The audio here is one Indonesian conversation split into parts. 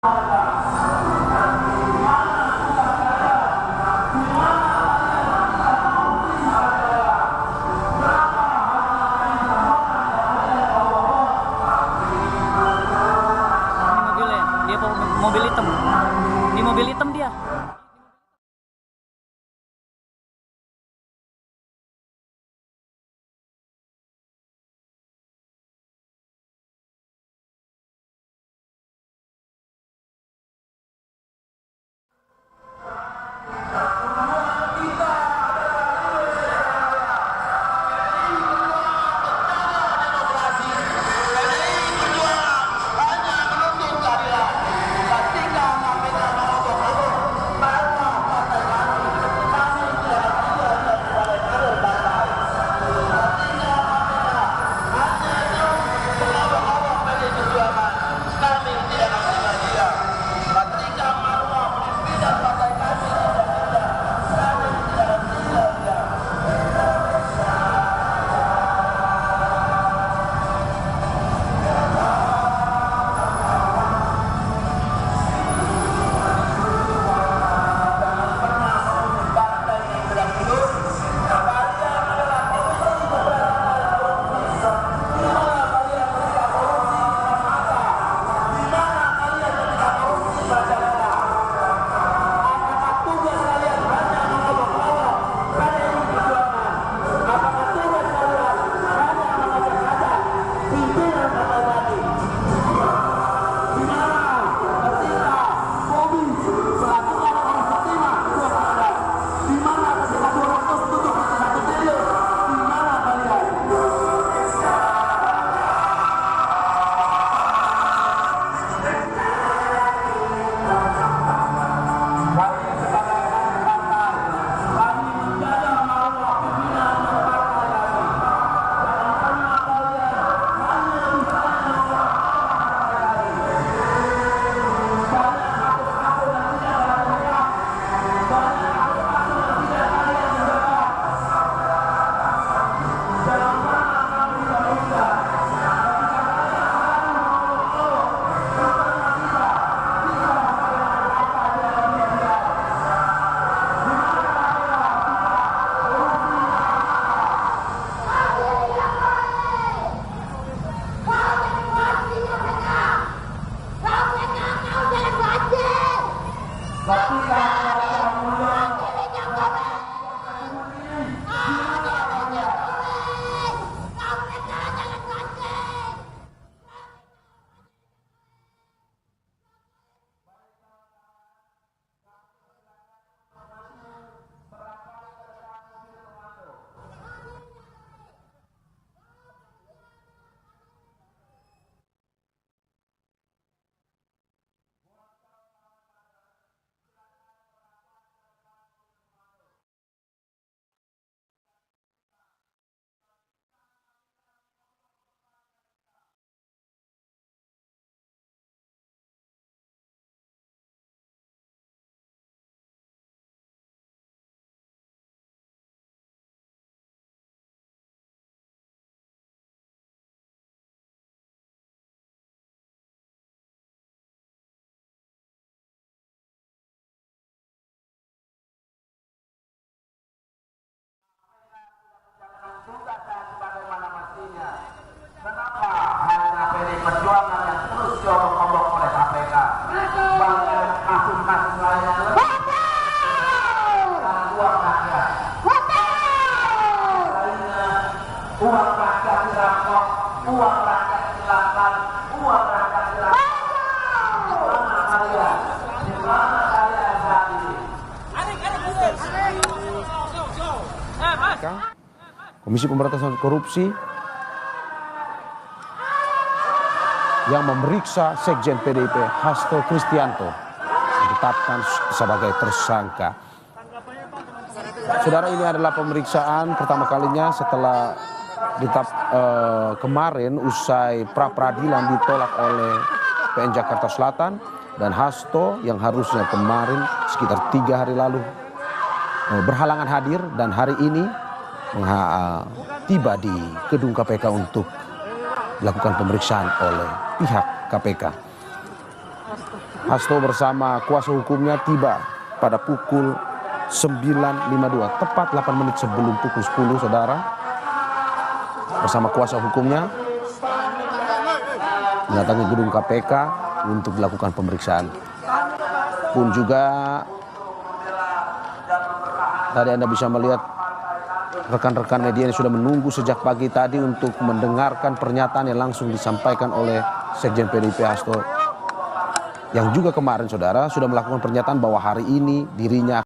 Mobil hitam. Di mobil hitam dia. Kenapa hanya PDI Perjuangan yang terus diobok-obok oleh KPK? Banyak kasus-kasus lain yang lebih uang rakyat. Lainnya uang rakyat dirampok, uang rakyat dihilangkan, uang rakyat dirampok. Mana kalian? Di mana kalian saat ini? Komisi Pemberantasan Korupsi yang memeriksa Sekjen PDIP Hasto Kristianto ditetapkan sebagai tersangka. Saudara, ini adalah pemeriksaan pertama kalinya setelah kemarin usai pra-peradilan ditolak oleh PN Jakarta Selatan, dan Hasto yang harusnya kemarin sekitar 3 hari lalu berhalangan hadir, dan hari ini tiba di gedung KPK untuk dilakukan pemeriksaan oleh pihak KPK. Hasto bersama kuasa hukumnya tiba pada pukul 9.52, tepat 8 menit sebelum pukul 10, saudara. Bersama kuasa hukumnya mendatangi gedung KPK untuk dilakukan pemeriksaan. Pun juga tadi Anda bisa melihat rekan-rekan media yang sudah menunggu sejak pagi tadi untuk mendengarkan pernyataan yang langsung disampaikan oleh Sekjen PDIP Hasto, yang juga kemarin, saudara, sudah melakukan pernyataan bahwa hari ini dirinya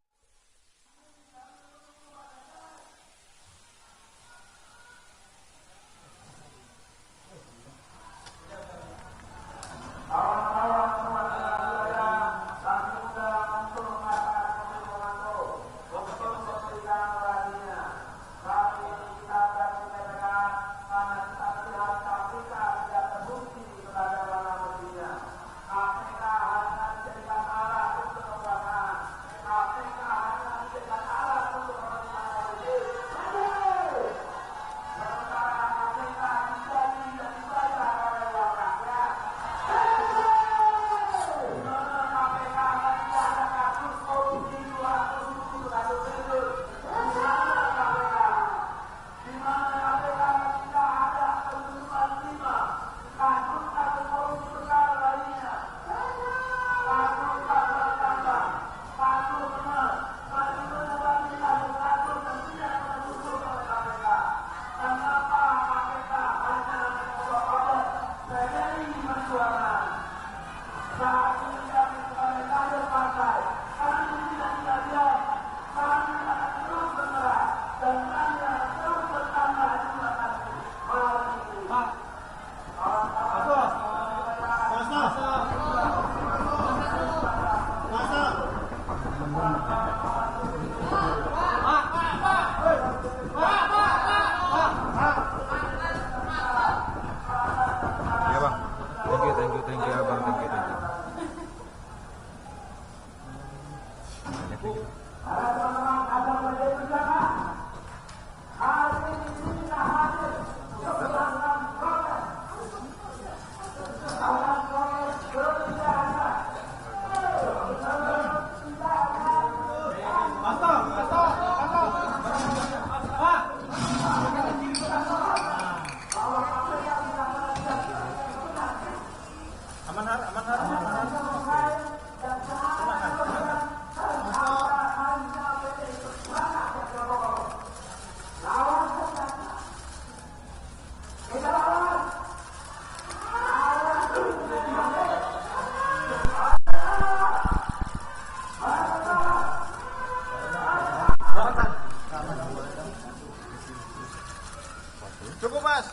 Cukup, Mas.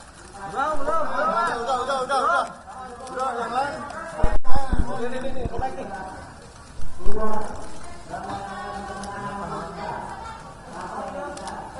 Belum.